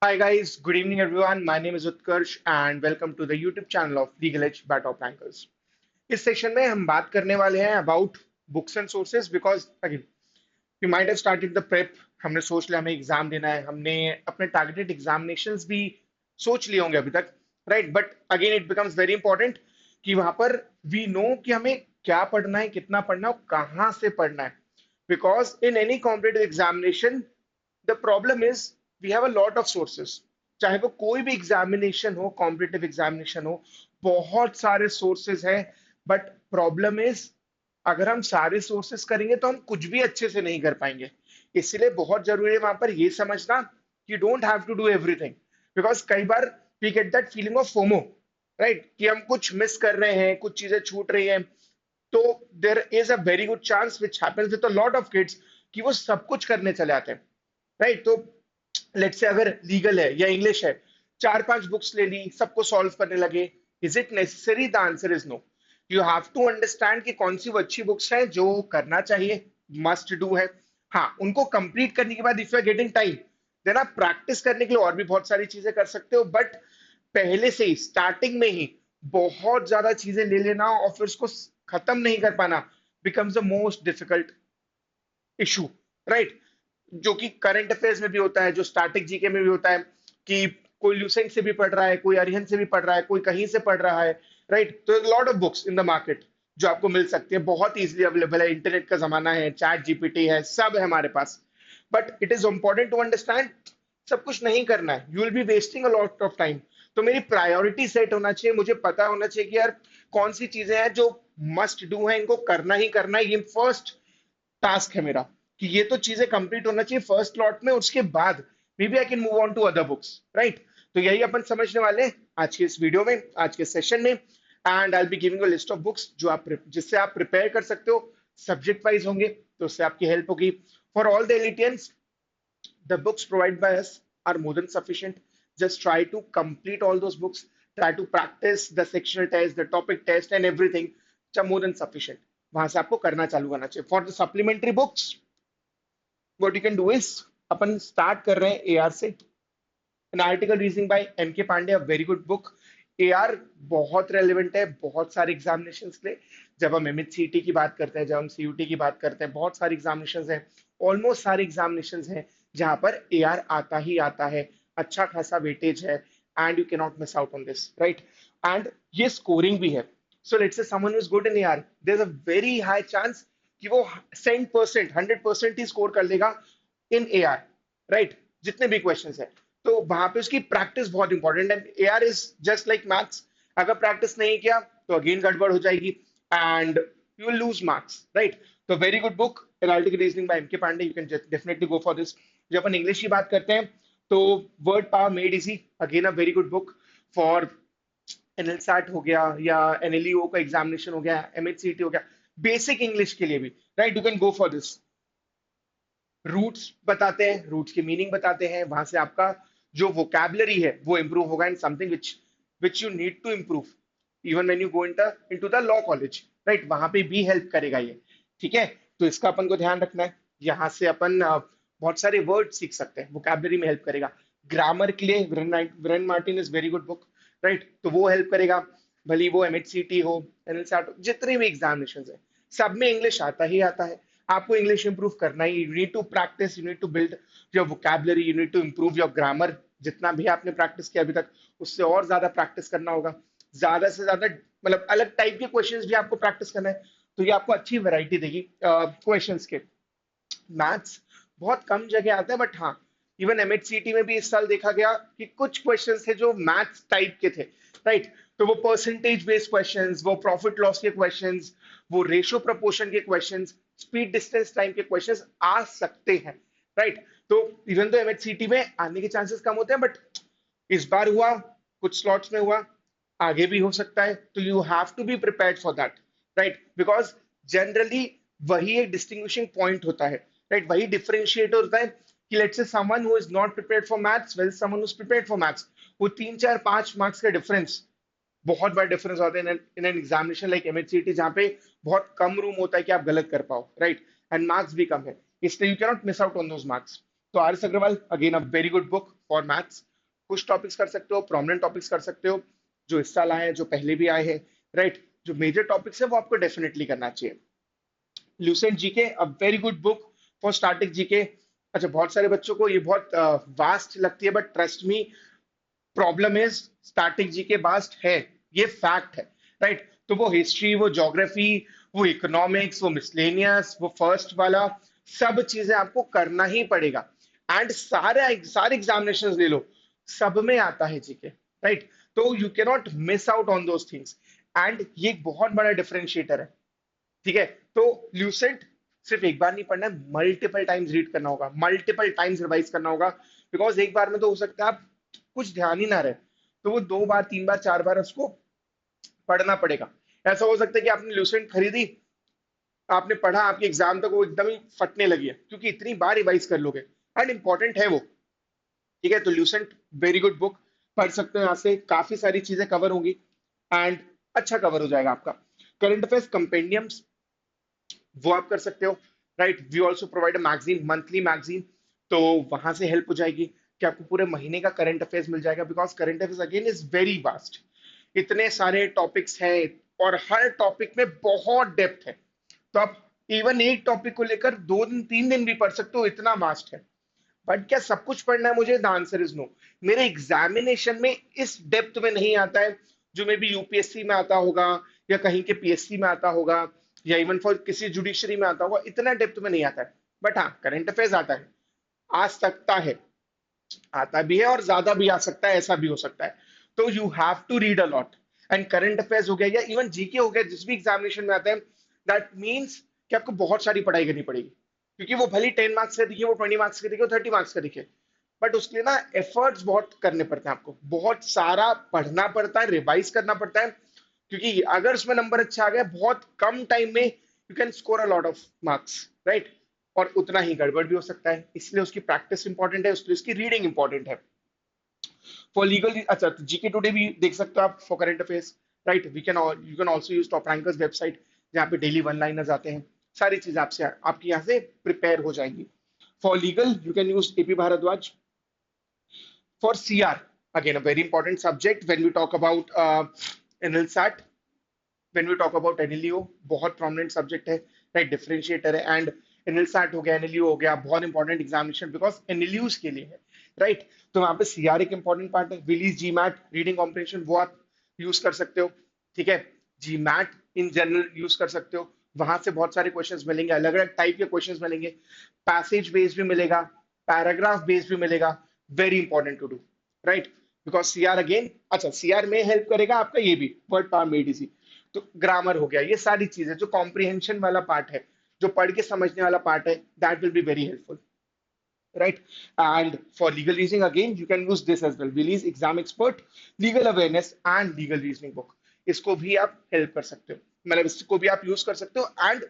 Hi guys, good evening everyone. My name is Utkarsh and welcome to the YouTube channel of Legal Edge by Top Rankers. इस session में हम बात करने वाले हैं about books and sources because again we might have started the prep. हमने सोच लिया हमें एग्जाम देना है, हमने अपने टारगेटेड एग्जामिनेशंस भी सोच लिए होंगे अभी तक, right? But again it becomes very important कि वहां पर वी नो कि हमें क्या पढ़ना है, कितना पढ़ना है और कहाँ से पढ़ना है। Because in any competitive examination the problem is we have a lot of sources. चाहे वो कोई भी एग्जामिनेशन हो, कॉम्पिटेटिव एग्जामिनेशन हो, बहुत सारे सोर्सेज हैं। बट प्रॉब्लम इज अगर हम सारे सोर्सेस करेंगे तो हम कुछ भी अच्छे से नहीं कर पाएंगे। इसलिए बहुत जरूरी है वहां पर ये समझना कि don't have to do everything. Because कई बार we get that feeling of FOMO, right, कि हम कुछ मिस कर रहे हैं, कुछ चीजें छूट रही हैं। तो there is a very good chance which happens with a lot of kids कि वो सब कुछ करने चले आते हैं, राइट? तो लेट्स से अगर लीगल है या इंग्लिश है, चार पांच बुक्स ले ली, सबको सॉल्व करने लगे। Is it necessary? The answer is no. You have to understand कि कौन सी वो अच्छी बुक्स हैं जो करना चाहिए, मस्ट डू है। हाँ, उनको कंप्लीट करने के बाद if you are getting time then आप प्रैक्टिस करने के लिए और भी बहुत सारी चीजें कर सकते हो। बट पहले से ही स्टार्टिंग में ही बहुत ज्यादा चीजें ले लेना और फिर उसको खत्म नहीं कर पाना becomes the most difficult issue, right? जो कि करंट अफेयर्स में भी होता है, जो स्टैटिक जीके में भी होता है कि कोई ल्यूसेंट से भी पढ़ रहा है, कोई अरिहंत से भी पढ़ रहा है, कोई कहीं से पढ़ रहा है, राइट? तो lot of books in the market जो आपको मिल सकती है, बहुत इजीली अवेलेबल है। इंटरनेट का जमाना है, चैट जीपीटी है, सब है हमारे पास। But it is important to understand सब कुछ नहीं करना है, you will be wasting a lot of time. तो मेरी प्रायोरिटी सेट होना चाहिए, मुझे पता होना चाहिए कि यार कौन सी चीजें हैं जो मस्ट डू है, इनको करना ही करना है। ये फर्स्ट टास्क है मेरा कि ये तो चीजें कंप्लीट होना चाहिए फर्स्ट लॉट में, उसके बाद may be I can move on to other books, right? तो यही अपन समझने वाले हैं आज के इस वीडियो में, आज के सेशन में। And I be giving a list of books जो आप जिससे आप प्रिपेयर कर सकते हो। सब्जेक्ट वाइज होंगे तो उससे आपकी हेल्प होगी। For all the editions, the books provided by us are more than sufficient. Just try to complete all those books. Try to practice the sectional test, the topic test, and everything. which are more than sufficient. वहां से आपको करना चालू करना चाहिए। For the supplementary books, what you can do is अपन start कर रहे हैं एआर से। Analytical reasoning by M K Pandey, a very good book. AR बहुत रेलिवेंट है बहुत सारे एग्जामिनेशन के लिए। जब हम एमएचसीटी की बात करते हैं, जब हम सीयूटी की बात करते हैं, बहुत सारे एग्जामिनेशन हैं, ऑलमोस्ट सारे एग्जामिनेशन हैं जहां पर एआर आता ही आता है। अच्छा खासा वेटेज है and you can not miss out on this, right? And ये स्कोरिंग भी है। So let's say someone is good in AR, there is a very high chance कि वो 100%, 100% ही स्कोर कर लेगा इन एआर, राइट? जितने भी क्वेश्चंस है, तो वहां पे उसकी प्रैक्टिस बहुत इंपॉर्टेंट है। AR is just like maths, अगर प्रैक्टिस नहीं किया तो अगेन गड़बड़ हो जाएगी and you will lose marks, right? तो very good book analytical reasoning by MK Pandey, you can definitely go for this. जब अपन इंग्लिश की बात करते हैं तो Word Power Made Easy, again a very good book for NLSAT हो गया या एनएलईओ का एग्जामिनेशन हो गया, एमएचसीटी हो गया, बेसिक इंग्लिश के लिए भी, right? You can go for this. Roots बताते हैं, रूट्स की मीनिंग बताते हैं, वहां से आपका जो वोकैबलरी है वो इंप्रूव होगा and something which you need to improve even when you go into the law college, right? वहां पे भी हेल्प करेगा ये, ठीक है? तो इसका अपन को ध्यान रखना है। यहाँ से अपन बहुत सारे वर्ड सीख सकते हैं, वोकैबलरी में हेल्प करेगा। ग्रामर के लिए Viren Martin is very good book, right? तो वो हेल्प करेगा। भले वो एमएचसीटी हो, एनएलसैट हो, जितने भी एग्जामिनेशन है, सब में इंग्लिश आता ही आता है। आपको इंग्लिश इंप्रूव करना ही, you need to practise, you need to build your vocabulary, you need to improve your grammar. जितना भी आपने प्रैक्टिस किया अभी तक उससे और ज्यादा प्रैक्टिस करना होगा, ज्यादा से ज्यादा, मतलब अलग टाइप के क्वेश्चंस भी आपको प्रैक्टिस करना है। तो ये आपको अच्छी वैरायटी देगी क्वेश्चंस के। मैथ्स बहुत कम जगह आता है बट हाँ, इवन एमएचसीटी में भी इस साल देखा गया कि कुछ क्वेश्चंस थे जो मैथ्स टाइप के थे, राइट? तो वो परसेंटेज बेस्ड क्वेश्चंस, वो प्रॉफिट लॉस के क्वेश्चंस, वो रेशियो प्रपोर्शन के क्वेश्चंस, स्पीड डिस्टेंस टाइम के क्वेश्चंस आ सकते हैं, राइट? तो इवन तो एमएचसीटी में आने के चांसेस कम होते हैं बट इस बार हुआ, कुछ स्लॉट्स में हुआ, आगे भी हो सकता है। तो you have to be prepared for that, right? Because generally वही एक डिस्टिंग्विशिंग पॉइंट होता है, राइट? वही डिफरेंशिएटर होता है कि let's say someone who is not prepared for maths well someone who is prepared for maths, वो 3 4 5 मार्क्स का डिफरेंस, बहुत बड़ा डिफरेंस होता है इन एन एग्जामिनेशन लाइक एमएचसीटी, जहां पे बहुत कम रूम होता है कि आप गलत कर पाओ, राइट? एंड मार्क्स भी कम है, इसलिए you cannot miss out on those marks. तो R S Aggarwal, again a very good book for maths. कुछ टॉपिक्स कर सकते हो, प्रोमिनेंट टॉपिक्स कर सकते हो, जो इस साल आए हैं, जो पहले भी आए हैं, राइट। जो मेजर टॉपिक्स है वो आपको डेफिनेटली करना चाहिए। Lucent GK a very good book for starting GK. अच्छा, बहुत सारे बच्चों को ये बहुत वास्ट लगती है, but trust me, problem is static GK vast है, ये फैक्ट है, राइट। तो वो हिस्ट्री, वो ज्योग्राफी, वो इकोनॉमिक्स, वो मिसलेनियस, वो फर्स्ट वाला, सब चीजें आपको करना ही पड़ेगा। एंड सारे एग्जामिनेशन ले लो, सब में आता है जीके, राइट। तो you cannot miss out on those things. And ये एक बहुत बड़ा डिफरेंशिएटर है, ठीक है। तो ल्यूसेंट सिर्फ एक बार नहीं पढ़ना है, मल्टीपल टाइम्स रीड करना होगा, मल्टीपल टाइम्स रिवाइज करना होगा। बिकॉज एक बार में तो हो सकता है आप कुछ ध्यान ही ना रहे, तो वो 2 बार 3 बार 4 बार उसको पढ़ना पड़ेगा। ऐसा हो सकता है कि आपने ल्यूसेंट खरीदी, आपने पढ़ा, आपके एग्जाम तक वो एकदम ही फटने लगी है, क्योंकि इतनी बार रिवाइज कर लोगे। एंड इंपॉर्टेंट है वो, ठीक है। तो ल्यूसेंट वेरी गुड बुक, पढ़ सकते हो, यहाँ से काफी सारी चीजें कवर होंगी एंड अच्छा कवर हो जाएगा आपका। करंट अफेयर्स कंपेंडियम्स, वो आप कर सकते हो, right. We also provide a magazine, monthly magazine, तो वहां से हेल्प हो जाएगी कि आपको पूरे महीने का करंट अफेयर्स मिल जाएगा। Because current affairs again is very vast, इतने सारे टॉपिक्स हैं और हर टॉपिक में बहुत डेप्थ है। तो आप इवन एक टॉपिक को लेकर 2 दिन 3 दिन भी पढ़ सकते हो, इतना वास्ट है। बट क्या सब कुछ पढ़ना है मुझे? The answer is no. मेरे एग्जामिनेशन में इस डेप्थ में नहीं आता है, जो मे बी यूपीएससी में आता होगा, या कहीं के पीएससी में आता होगा, या इवन फॉर किसी जुडिशरी में आता होगा, इतना डेप्थ में नहीं आता है। बट हाँ, करंट अफेयर्स आता है, आ सकता है, आता भी है, और ज्यादा भी आ सकता है, ऐसा भी हो सकता है। तो you have to read a lot. And current affairs हो गया या इवन जीके हो गया, जिस भी एग्जामिनेशन में आता है, दैट मीन्स कि आपको बहुत सारी पढ़ाई करनी पड़ेगी। क्योंकि वो भले 10 मार्क्स का दिखे, वो 20 मार्क्स का दिखे, वो 30 मार्क्स का दिखे, बट उसके लिए ना एफर्ट्स बहुत करने पड़ते हैं, आपको बहुत सारा पढ़ना पड़ता है, रिवाइज करना पड़ता है। क्योंकि अगर उसमें नंबर अच्छा आ गया, बहुत कम टाइम में you can score a lot of marks, right. और उतना ही गड़बड़ भी हो सकता है, इसलिए उसकी प्रैक्टिस इंपॉर्टेंट है, उसकी रीडिंग इंपॉर्टेंट है। फॉर लीगल, अच्छा, जीके टुडे भी देख सकते हो आप for current affairs, right. We can you can also use Top Rankers website, जहाँ पे डेली वन लाइनर्स आते हैं, सारी चीजें आपसे आपकी यहाँ से प्रिपेयर हो जाएंगी। For legal you can use AP Bhardwaj. For CR, again, a very important subject when we talk about NLSAT, when we talk about NLEO, बहुत prominent subject है, right, differentiator है। and NLSAT हो गया, NLEO हो गया, बहुत important examination because NLEOs के लिए है, right। तो वहाँ पे CR एक important part है। विलीज GMAT रीडिंग कॉम्प्रिहेंशन, वो आप यूज कर सकते हो, ठीक है। GMAT इन जनरल यूज कर सकते हो, वहां से बहुत सारे क्वेश्चंस मिलेंगे, अलग अलग टाइप के क्वेश्चंस मिलेंगे, पैसेज बेस्ड भी मिलेगा, पैराग्राफ बेस्ड भी मिलेगा, very important to do, right. Because CR again, अच्छा, सीआर में हेल्प करेगा आपका ये भी वर्ड पावर मेड इजी। तो ग्रामर हो गया, ये सारी चीजें जो कॉम्प्रिहेंशन वाला पार्ट है, जो पढ़ के समझने वाला पार्ट है, that will be very helpful, right? And for legal reasoning, again, you can use this as well. Release exam expert, legal awareness and legal reasoning book. इसको भी आप हेल्प कर सकते हो, मतलब इसको भी आप यूज कर सकते हो एंड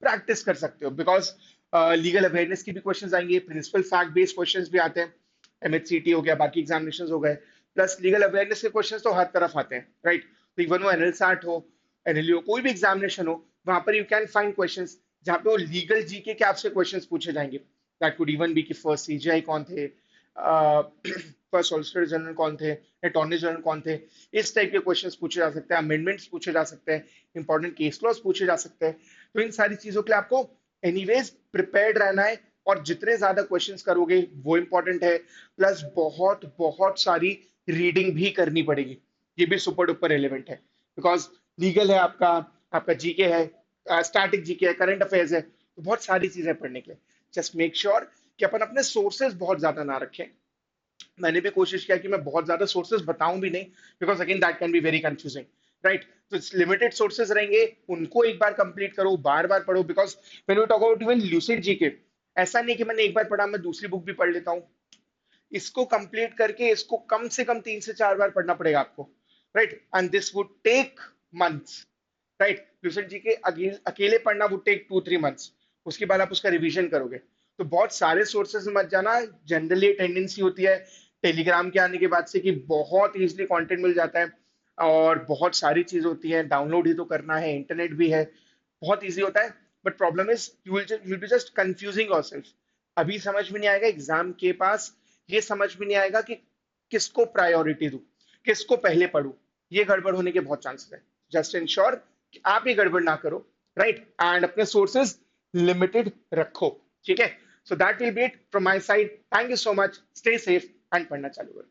प्रैक्टिस कर सकते हो। बिकॉज लीगल अवेयरनेस की भी क्वेश्चंस आएंगे, प्रिंसिपल फैक्ट बेस्ड क्वेश्चंस भी आते हैं, एमएचसीटी हो गया, बाकी एग्जामिनेशंस हो गए, प्लस लीगल अवेयरनेस के क्वेश्चंस तो हर तरफ आते हैं, राइट। तो इवन वो एनएलसैट हो, एनएलयू, कोई भी एग्जामिनेशन हो, वहां पर यू कैन फाइंड क्वेश्चंस जहाँ पे वो लीगल जीके के आपसे क्वेश्चंस पूछे जाएंगे। दैट कुड इवन बी कि फर्स्ट सीजीआई कौन थे, फर्स्ट सॉलिसिटर जनरल कौन थे, अटॉर्नी जनरल कौन थे, इस टाइप के क्वेश्चंस पूछे जा सकते हैं, अमेंडमेंट्स पूछे जा सकते हैं, इंपॉर्टेंट केस लॉज पूछे जा सकते हैं। तो इन सारी चीजों के लिए आपको एनीवेज प्रिपेयर्ड रहना है, और जितने ज्यादा क्वेश्चंस करोगे वो इंपॉर्टेंट है। प्लस बहुत बहुत सारी रीडिंग भी करनी पड़ेगी, ये भी सुपर डुपर रेलिवेंट है। बिकॉज लीगल है आपका, आपका जीके है, स्टैटिक जीके है, करंट अफेयर्स है, तो बहुत सारी चीजें पढ़ने के लिए। जस्ट मेक श्योर कि अपन अपने सोर्सेज बहुत ज्यादा ना रखें। मैंने भी कोशिश किया कि मैं बहुत ज्यादा सोर्सेज बताऊं भी नहीं, because again that can be very confusing, right. तो लिमिटेड सोर्सेज रहेंगे, उनको एक बार कंप्लीट करो, बार बार पढ़ो। Because when we talk about even Lucid GK, ऐसा नहीं कि मैंने एक बार पढ़ा मैं दूसरी बुक भी पढ़ लेता हूँ। इसको कंप्लीट करके इसको कम से कम 3 से 4 बार पढ़ना पड़ेगा आपको, right. And this would take months, right. Lucent G K अकेले पढ़ना वुड टेक 2-3 मंथ्स, उसके बाद आप उसका रिवीजन करोगे। तो बहुत सारे सोर्सेज में मत जाना। जनरली टेंडेंसी होती है टेलीग्राम के आने के बाद से कि बहुत इजीली कंटेंट मिल जाता है, और बहुत सारी चीज होती है, डाउनलोड ही तो करना है, इंटरनेट भी है, बहुत इजी होता है। But problem is you will be just confusing yourself. अभी समझ में नहीं आएगा, एग्जाम के पास ये समझ में नहीं आएगा कि किसको प्रायोरिटी दूं, किसको पहले पढूं, ये गड़बड़ होने के बहुत चांसेस है। जस्ट इंश्योर कि आप ये गड़बड़ ना करो, राइट, एंड अपने सोर्सेज लिमिटेड रखो, ठीक है। So that will be it from my side. Thank you so much, stay safe and पढ़ना चालू करो।